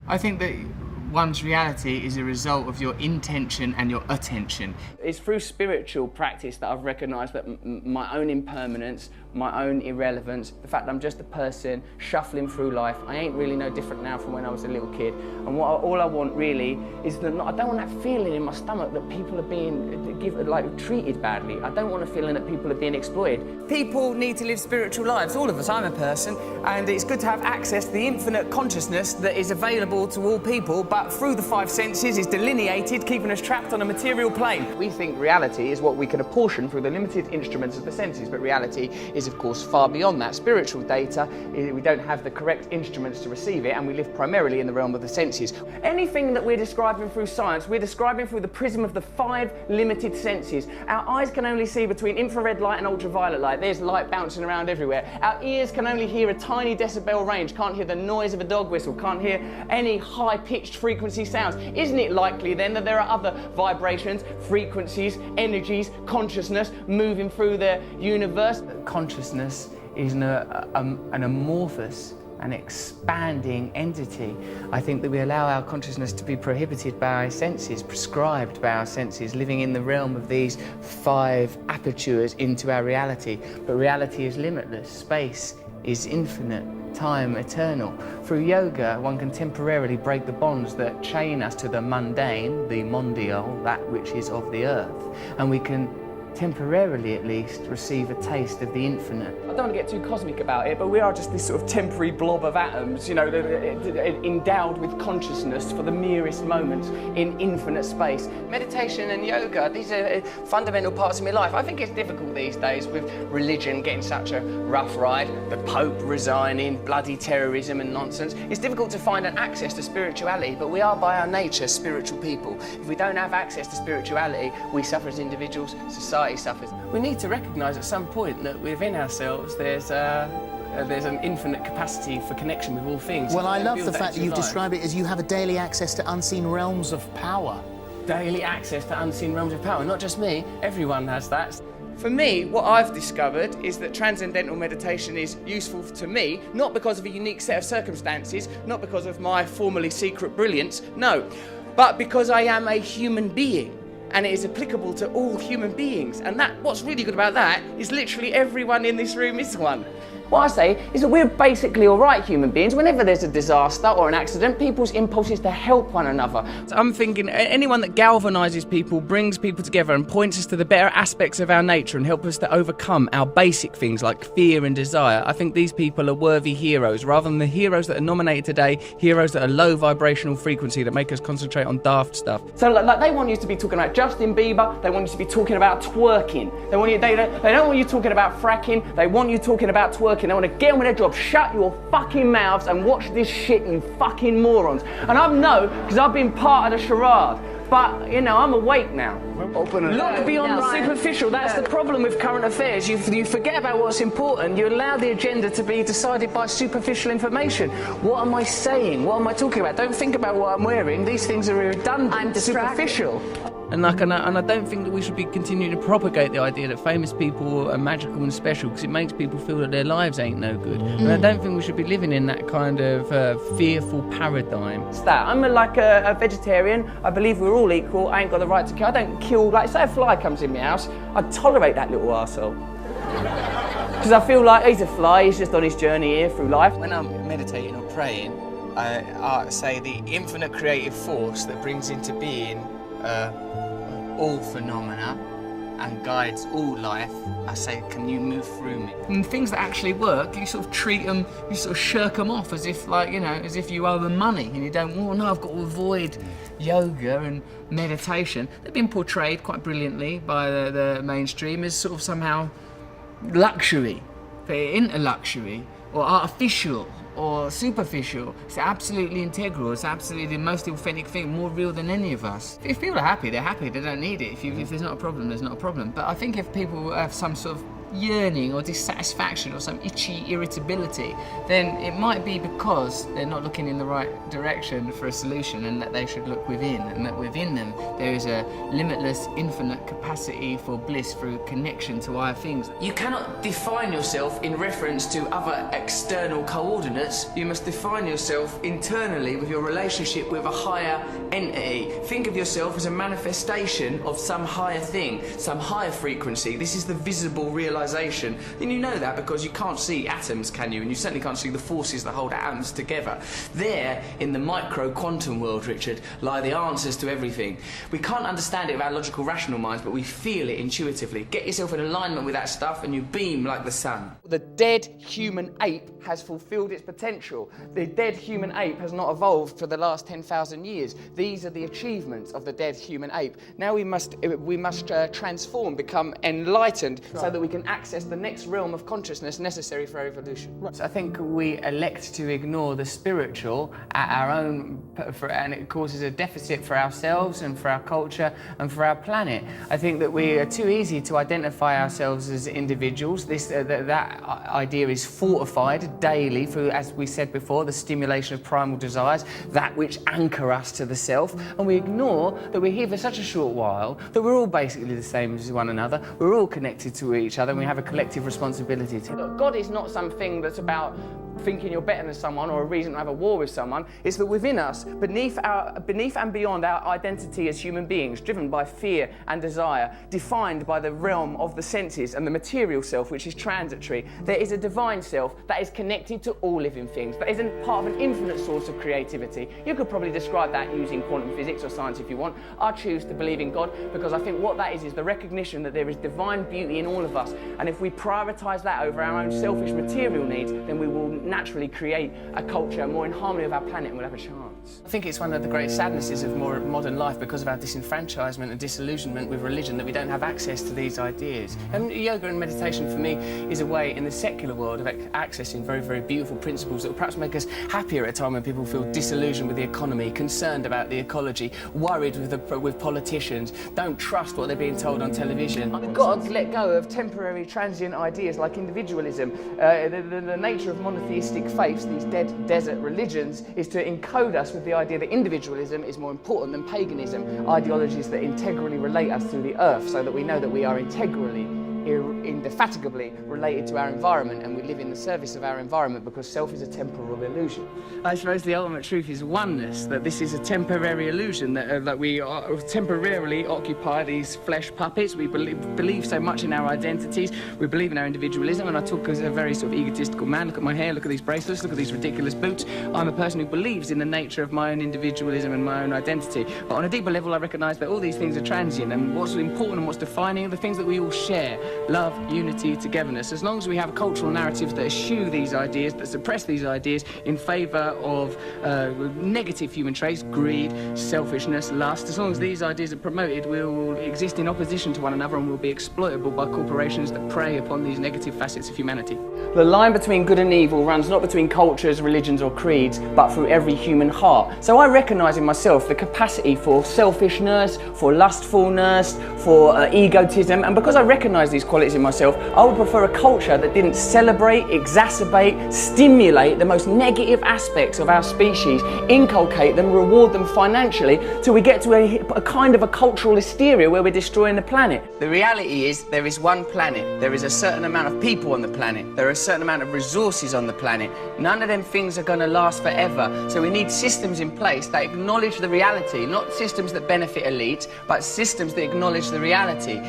I think that one's reality is a result of your intention and your attention. It's through spiritual practice that I've recognised that my own impermanence, my own irrelevance, the fact that I'm just a person shuffling through life, I ain't really no different now from when I was a little kid. And all I want really is that I don't want that feeling in my stomach that people are being treated badly. I don't want a feeling that people are being exploited. People need to live spiritual lives, all of us. I'm a person, and it's good to have access to the infinite consciousness that is available to all people, but through the five senses is delineated, keeping us trapped on a material plane. We think reality is what we can apportion through the limited instruments of the senses, but reality is of course far beyond that. Spiritual data, we don't have the correct instruments to receive it, and we live primarily in the realm of the senses. Anything that we're describing through science, we're describing through the prism of the five limited senses. Our eyes can only see between infrared light and ultraviolet light. There's light bouncing around everywhere. Our ears can only hear a tiny decibel range, can't hear the noise of a dog whistle, can't hear any high-pitched frequency sounds. Isn't it likely then that there are other vibrations, frequencies, energies, consciousness moving through the universe? Consciousness is an amorphous and expanding entity. I think that we allow our consciousness to be prohibited by our senses, prescribed by our senses, living in the realm of these five apertures into our reality. But reality is limitless, space is infinite, time eternal. Through yoga, one can temporarily break the bonds that chain us to the mundane, the mondial, that which is of the earth, and we can temporarily at least receive a taste of the infinite. I don't want to get too cosmic about it, but we are just this sort of temporary blob of atoms, you know, endowed with consciousness for the merest moments in infinite space. Meditation and yoga, these are fundamental parts of my life. I think it's difficult these days with religion getting such a rough ride, the Pope resigning, bloody terrorism and nonsense. It's difficult to find an access to spirituality, but we are by our nature spiritual people. If we don't have access to spirituality, we suffer as individuals, society suffers. We need to recognise at some point that within ourselves there's an infinite capacity for connection with all things. Well, I love the fact that you've described it as you have a daily access to unseen realms of power. Daily access to unseen realms of power. Not just me, everyone has that. For me, what I've discovered is that transcendental meditation is useful to me, not because of a unique set of circumstances, not because of my formerly secret brilliance, no, but because I am a human being. And it is applicable to all human beings. And what's really good about that is literally everyone in this room is one. What I say is that we're basically all right human beings. Whenever there's a disaster or an accident, people's impulse is to help one another. So I'm thinking anyone that galvanises people, brings people together and points us to the better aspects of our nature and help us to overcome our basic things like fear and desire, I think these people are worthy heroes, rather than the heroes that are nominated today, heroes that are low vibrational frequency that make us concentrate on daft stuff. So like they want you to be talking about Justin Bieber, they want you to be talking about twerking. They don't want you talking about fracking, they want you talking about twerking. They want to get on with their job. Shut your fucking mouths and watch this shit, you fucking morons. And I know, because I've been part of the charade. But, you know, I'm awake now. Look beyond the superficial. That's the problem with current affairs. You forget about what's important. You allow the agenda to be decided by superficial information. What am I saying? What am I talking about? Don't think about what I'm wearing. These things are redundant. I'm superficial. And I don't think that we should be continuing to propagate the idea that famous people are magical and special, because it makes people feel that their lives ain't no good. And I don't think we should be living in that kind of fearful paradigm. It's that. I'm like a vegetarian. I believe we're all equal. I ain't got the right to kill. I don't kill, like, say a fly comes in my house, I'd tolerate that little arsehole. Because I feel like he's a fly, he's just on his journey here through life. When I'm meditating or praying, I say the infinite creative force that brings into being all phenomena and guides all life, I say, can you move through me? And things that actually work, you sort of treat them, you sort of shirk them off as if, like, you know, as if you owe them money and you don't, oh no, I've got to avoid yoga and meditation. They've been portrayed quite brilliantly by the mainstream as sort of somehow luxury, but into luxury or artificial or superficial. It's absolutely integral. It's absolutely the most authentic thing, more real than any of us. If people are happy, they're happy. They don't need it. If there's not a problem, there's not a problem. But I think if people have some sort of yearning or dissatisfaction or some itchy irritability, then it might be because they're not looking in the right direction for a solution, and that they should look within, and that within them there is a limitless, infinite capacity for bliss through connection to higher things. You cannot define yourself in reference to other external coordinates. You must define yourself internally with your relationship with a higher entity. Think of yourself as a manifestation of some higher thing, some higher frequency. This is the visible realization. And you know that because you can't see atoms, can you? And you certainly can't see the forces that hold atoms together. There, in the micro quantum world, Richard, lie the answers to everything. We can't understand it with our logical, rational minds, but we feel it intuitively. Get yourself in alignment with that stuff and you beam like the sun. The dead human ape has fulfilled its potential. The dead human ape has not evolved for the last 10,000 years. These are the achievements of the dead human ape. Now we must transform, become enlightened, so that we can access the next realm of consciousness necessary for our evolution. Right. So I think we elect to ignore the spiritual at our own, and it causes a deficit for ourselves and for our culture and for our planet. I think that we are too easy to identify ourselves as individuals. That idea is fortified daily through, as we said before, the stimulation of primal desires, that which anchor us to the self, and we ignore that we're here for such a short while, that we're all basically the same as one another, we're all connected to each other, and we have a collective responsibility to. Look, God is not something that's about thinking you're better than someone or a reason to have a war with someone. It's that within us, beneath and beyond our identity as human beings, driven by fear and desire, defined by the realm of the senses and the material self, which is transitory, there is a divine self that is connected to all living things, that is part of an infinite source of creativity. You could probably describe that using quantum physics or science if you want. I choose to believe in God because I think what that is the recognition that there is divine beauty in all of us, and if we prioritise that over our own selfish material needs, then we will naturally create a culture more in harmony with our planet, and we'll have a chance. I think it's one of the great sadnesses of modern life, because of our disenfranchisement and disillusionment with religion, that we don't have access to these ideas. And yoga and meditation for me is a way in the secular world of accessing very, very beautiful principles that will perhaps make us happier at a time when people feel disillusioned with the economy, concerned about the ecology, worried with politicians, don't trust what they're being told on television. We've got to let go of temporary, transient ideas like individualism. The nature of monotheistic faiths, these dead desert religions, is to encode us with the idea that individualism is more important than paganism, ideologies that integrally relate us to the earth, so that we know that we are integrally, indefatigably related to our environment, and we live in the service of our environment, because self is a temporal illusion. I suppose the ultimate truth is oneness, that this is a temporary illusion, that we are temporarily occupy these flesh puppets. We believe so much in our identities, we believe in our individualism, and I talk as a very sort of egotistical man. Look at my hair, look at these bracelets, look at these ridiculous boots. I'm a person who believes in the nature of my own individualism and my own identity, but on a deeper level I recognise that all these things are transient, and what's important and what's defining are the things that we all share: love, unity, togetherness. As long as we have cultural narratives that eschew these ideas, that suppress these ideas in favour of negative human traits, greed, selfishness, lust, as long as these ideas are promoted, we will exist in opposition to one another and will be exploitable by corporations that prey upon these negative facets of humanity. The line between good and evil runs not between cultures, religions or creeds, but through every human heart. So I recognise in myself the capacity for selfishness, for lustfulness, for egotism, and because I recognise these qualities in myself, I would prefer a culture that didn't celebrate, exacerbate, stimulate the most negative aspects of our species, inculcate them, reward them financially, till we get to a kind of a cultural hysteria where we're destroying the planet. The reality is there is one planet, there is a certain amount of people on the planet, there are a certain amount of resources on the planet. None of them things are going to last forever, so we need systems in place that acknowledge the reality, not systems that benefit elites, but systems that acknowledge the reality.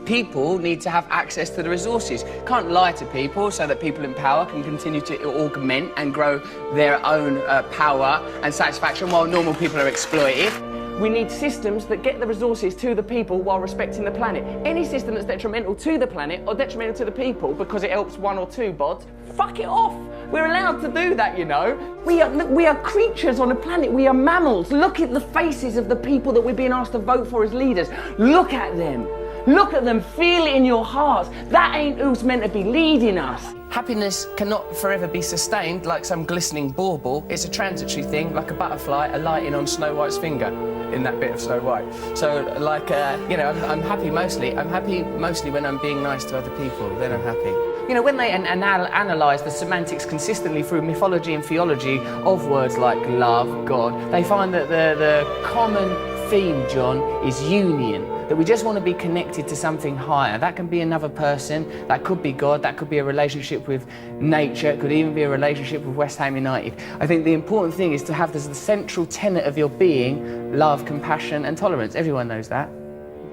People need to have access to the resources. Can't lie to people so that people in power can continue to augment and grow their own power and satisfaction while normal people are exploited. We need systems that get the resources to the people while respecting the planet. Any system that's detrimental to the planet or detrimental to the people because it helps one or two bods, fuck it off. We're allowed to do that, you know. We are creatures on a planet. We are mammals. Look at the faces of the people that we're being asked to vote for as leaders. Look at them. Look at them, feel it in your hearts. That ain't who's meant to be leading us. Happiness cannot forever be sustained like some glistening bauble. It's a transitory thing, like a butterfly alighting on Snow White's finger in that bit of Snow White. So, like, you know, I'm happy mostly. I'm happy mostly when I'm being nice to other people. Then I'm happy. You know, when they analyse the semantics consistently through mythology and theology of words like love, God, they find that the common theme, John, is union. That we just want to be connected to something higher. That can be another person, that could be God, that could be a relationship with nature, it could even be a relationship with West Ham United. I think the important thing is to have as the central tenet of your being love, compassion and tolerance. Everyone knows that.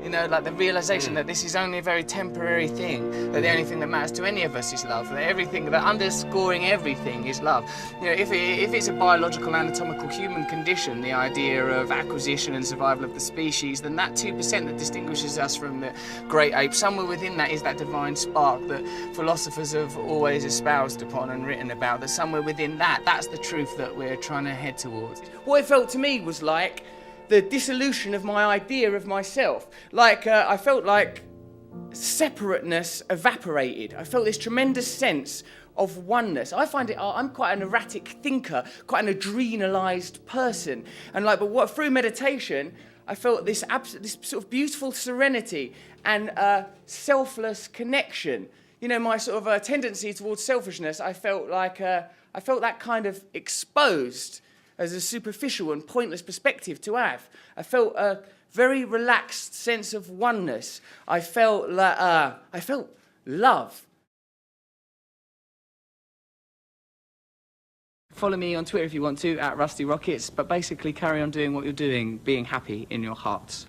You know, like the realisation that this is only a very temporary thing, that the only thing that matters to any of us is love, that everything, that underscoring everything is love. You know, if it's a biological, anatomical human condition, the idea of acquisition and survival of the species, then that 2% that distinguishes us from the great apes, somewhere within that is that divine spark that philosophers have always espoused upon and written about, that somewhere within that, that's the truth that we're trying to head towards. What it felt to me was like the dissolution of my idea of myself. Like, I felt like separateness evaporated. I felt this tremendous sense of oneness. I find it, I'm quite an erratic thinker, quite an adrenalised person. And like, but what, through meditation, I felt this sort of beautiful serenity and selfless connection. You know, my sort of tendency towards selfishness, I felt like, I felt that kind of exposed as a superficial and pointless perspective to have. I felt a very relaxed sense of oneness. I felt love. Follow me on Twitter if you want to, @Rusty Rockets, but basically carry on doing what you're doing, being happy in your hearts.